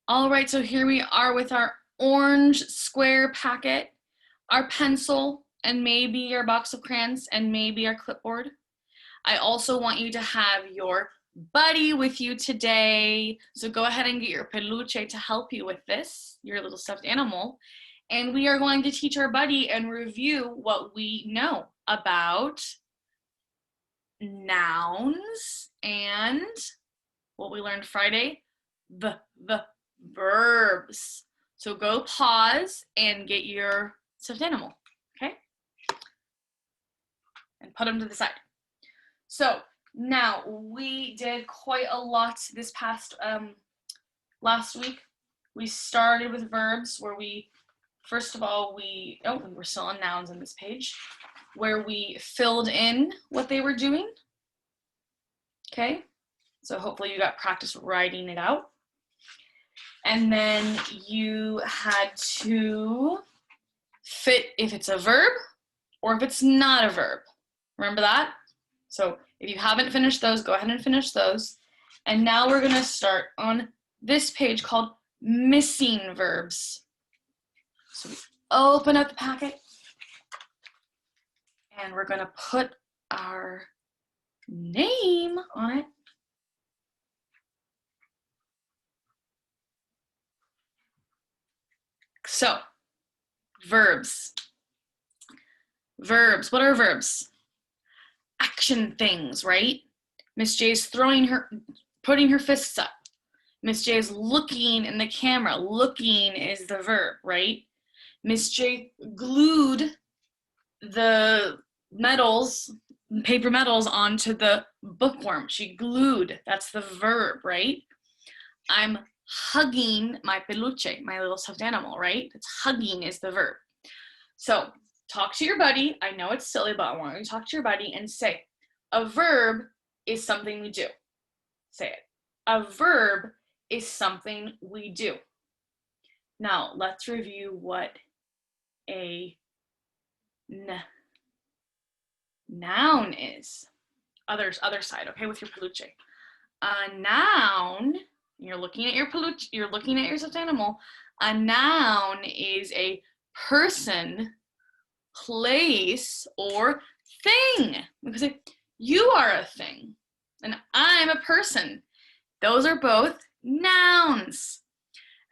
All right, so here we are with our orange square packet, our pencil, and maybe your box of crayons, and maybe our clipboard. I also want you to have your buddy with you today. So go ahead and get your peluche to help you with this, your little stuffed animal. And we are going to teach our buddy and review what we know about nouns and what we learned Friday, the verbs. So go pause and get your stuffed animal, okay? And put them to the side. So now we did quite a lot this past last week. We started with verbs where we, first of all, we're still on nouns on this page, where we filled in what they were doing. Okay, so hopefully you got practice writing it out. And then you had to fit if it's a verb or if it's not a verb. Remember that? So if you haven't finished those, go ahead and finish those. And now we're gonna start on this page called missing verbs. So we open up the packet and we're gonna put our name on it. So, verbs. Verbs, what are verbs? Action things, right? Miss J's putting her fists up. Miss J is looking in the camera. Looking is the verb, right? Miss J glued the paper medals onto the bookworm. She glued, that's the verb, right? I'm hugging my peluche, my little stuffed animal, right? It's hugging is the verb. So talk to your buddy. I know it's silly, but I want you to talk to your buddy and say, a verb is something we do. Say it. A verb is something we do. Now, let's review what a noun is. Other side, okay, with your peluche. A noun, you're looking at your peluche, you're looking at your stuffed animal. A noun is a person, place, or thing. You can say, you are a thing, and I'm a person. Those are both nouns.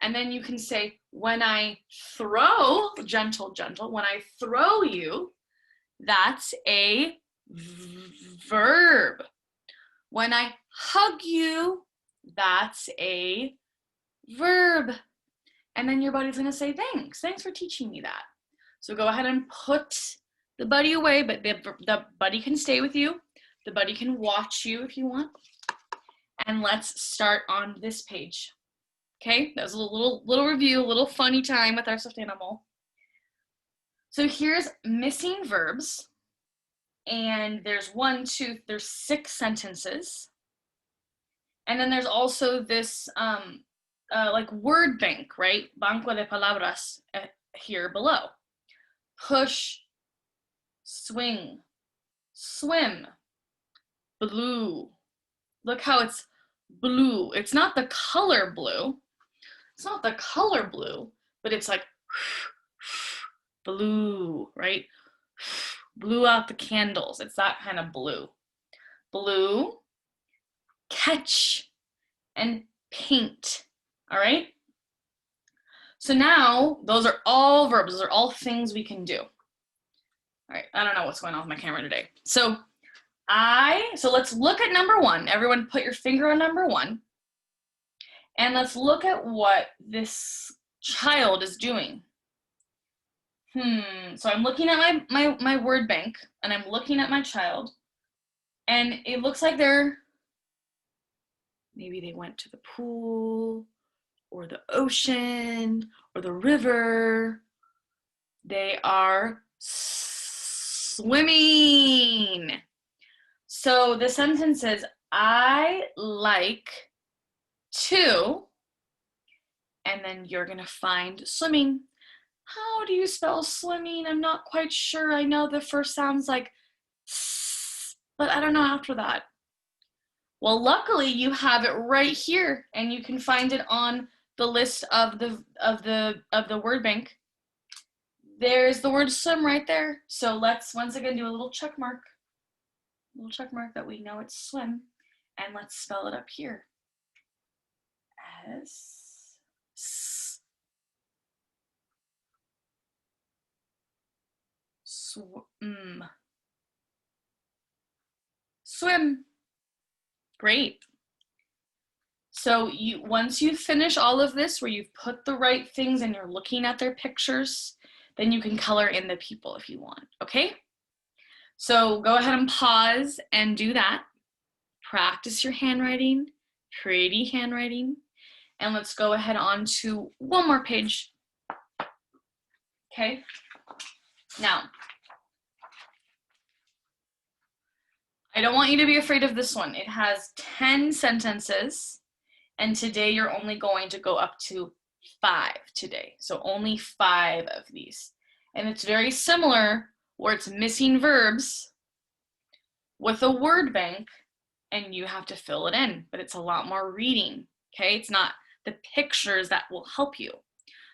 And then you can say, when I throw, gentle, when I throw you, that's a verb. When I hug you, that's a verb. And then your buddy's gonna say, thanks for teaching me that. So go ahead and put the buddy away, but the buddy can stay with you. The buddy can watch you if you want. And let's start on this page. Okay, that was a little review, a little funny time with our stuffed animal. So here's missing verbs. And there's there's 6 sentences. And then there's also this like word bank, right? Banco de palabras here below. Push, swing, swim, blue. Look how it's blue. It's not the color blue. It's not the color blue, but it's like blue, right? Blew out the candles. It's that kind of blue. Blue, catch, and paint. All right? So now those are all verbs. Those are all things we can do. All right, I don't know what's going on with my camera today. So let's look at number 1. Everyone put your finger on number 1. And let's look at what this child is doing. So I'm looking at my word bank, and I'm looking at my child, and it looks like maybe they went to the pool, or the ocean, or the river. They are swimming. So the sentence is, I like to, and then you're gonna find swimming. How do you spell swimming? I'm not quite sure. I know the first sound's like s, but I don't know after that. Well, luckily you have it right here, and you can find it on the list of the word bank, there's the word swim right there. So let's once again do a little check mark that we know it's swim, and let's spell it up here. S, swim. Swim. Great. So once you finish all of this, where you've put the right things and you're looking at their pictures, then you can color in the people if you want, okay? So go ahead and pause and do that. Practice your handwriting, pretty handwriting. And let's go ahead on to one more page. Okay? Now, I don't want you to be afraid of this one. It has 10 sentences, and today you're only going to go up to 5 today. So only 5 of these. And it's very similar where it's missing verbs with a word bank, and you have to fill it in, but it's a lot more reading, okay? It's not the pictures that will help you.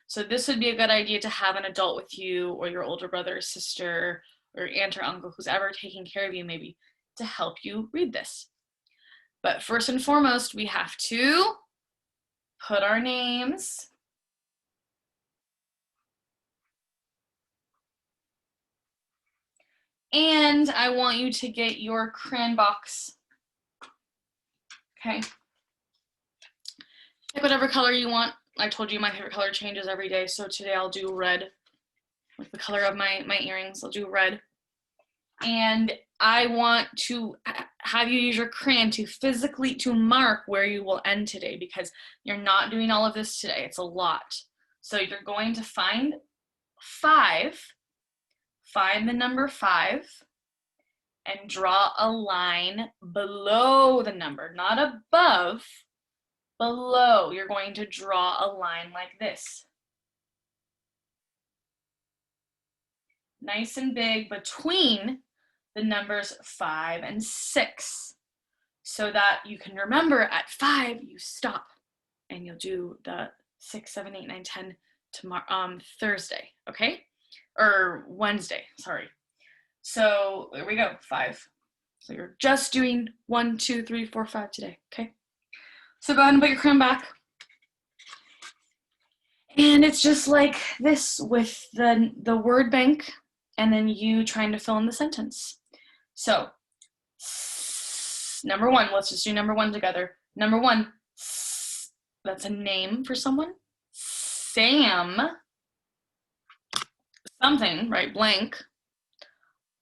So this would be a good idea to have an adult with you, or your older brother or sister, or aunt or uncle, who's ever taking care of you maybe, to help you read this. But first and foremost, we have to put our names and I want you to get your crayon box. Okay. Pick whatever color you want. I told you my favorite color changes every day, so today I'll do red. With the color of my earrings, I'll do red. And I want to have you use your crayon to physically mark where you will end today, because you're not doing all of this today. It's a lot. So you're going to find 5, find the number 5, and draw a line below the number, not above, below. You're going to draw a line like this. Nice and big between the numbers 5 and 6, so that you can remember at 5 you stop, and you'll do the 6, 7, 8, 9, 10 tomorrow, Thursday, okay? Or Wednesday, sorry. So there we go, 5. So you're just doing 1, 2, 3, 4, 5 today, okay? So go ahead and put your crayon back. And it's just like this with the word bank, and then you trying to fill in the sentence. So, number 1, let's just do number 1 together. Number 1, that's a name for someone. Sam, something, right, blank,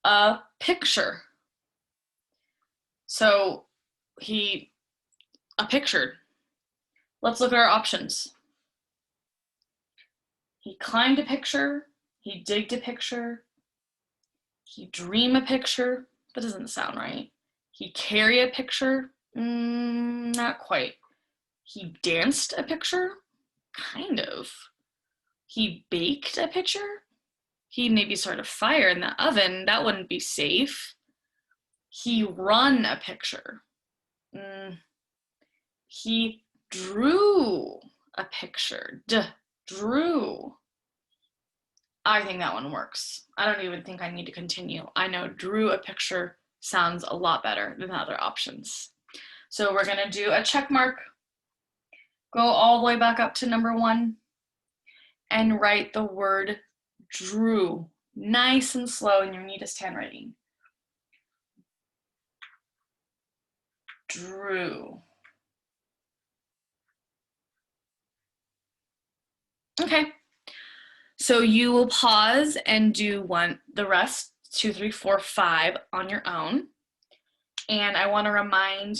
a picture. So, a picture. Let's look at our options. He climbed a picture, he digged a picture, he dreamed a picture. That doesn't sound right. He carried a picture. Not quite. He danced a picture. Kind of. He baked a picture. He maybe started a fire in the oven. That wouldn't be safe. He run a picture. He drew a picture. Drew. I think that one works. I don't even think I need to continue. I know drew a picture sounds a lot better than the other options. So we're gonna do a check mark. Go all the way back up to number 1 and write the word drew, nice and slow in your neatest handwriting. Drew. Okay. So you will pause and do the rest, 2, 3, 4, 5 on your own. And I want to remind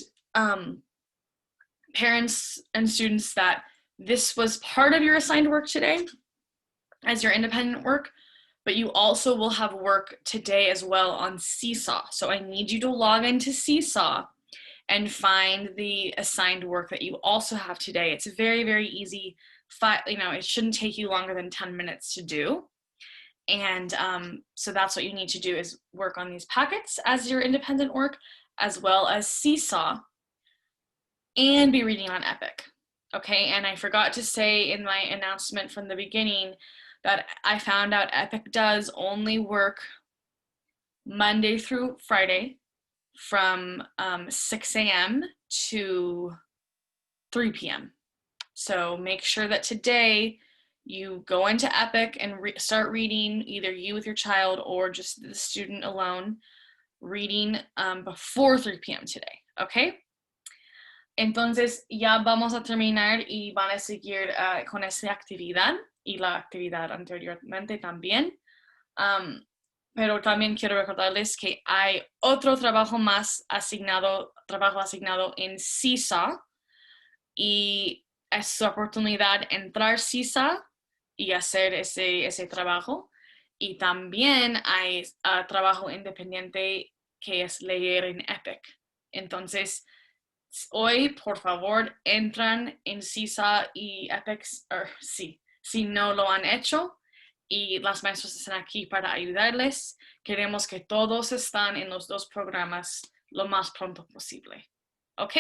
parents and students that this was part of your assigned work today as your independent work, but you also will have work today as well on Seesaw. So I need you to log into Seesaw and find the assigned work that you also have today. It's very, very easy. It shouldn't take you longer than 10 minutes to do. And so that's what you need to do, is work on these packets as your independent work, as well as Seesaw, and be reading on Epic. Okay, and I forgot to say in my announcement from the beginning that I found out Epic does only work Monday through Friday from 6 a.m. to 3 p.m. So make sure that today you go into Epic and start reading, either you with your child or just the student alone, reading before 3 p.m. today, ¿ok? Entonces ya vamos a terminar y van a seguir con esta actividad y la actividad anteriormente también. Pero también quiero recordarles que hay otro trabajo asignado en CISA, y es su oportunidad entrar CISA y hacer ese trabajo. Y también hay trabajo independiente que es leer en Epic. Entonces, hoy, por favor, entran en CISA y Epic, sí, si no lo han hecho, y las maestras están aquí para ayudarles. Queremos que todos estén en los dos programas lo más pronto posible. ¿Ok?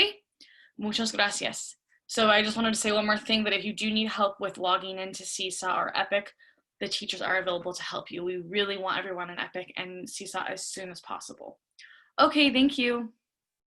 Muchas gracias. So I just wanted to say one more thing, that if you do need help with logging into CISA or Epic, the teachers are available to help you. We really want everyone in Epic and CISA as soon as possible. Okay, thank you.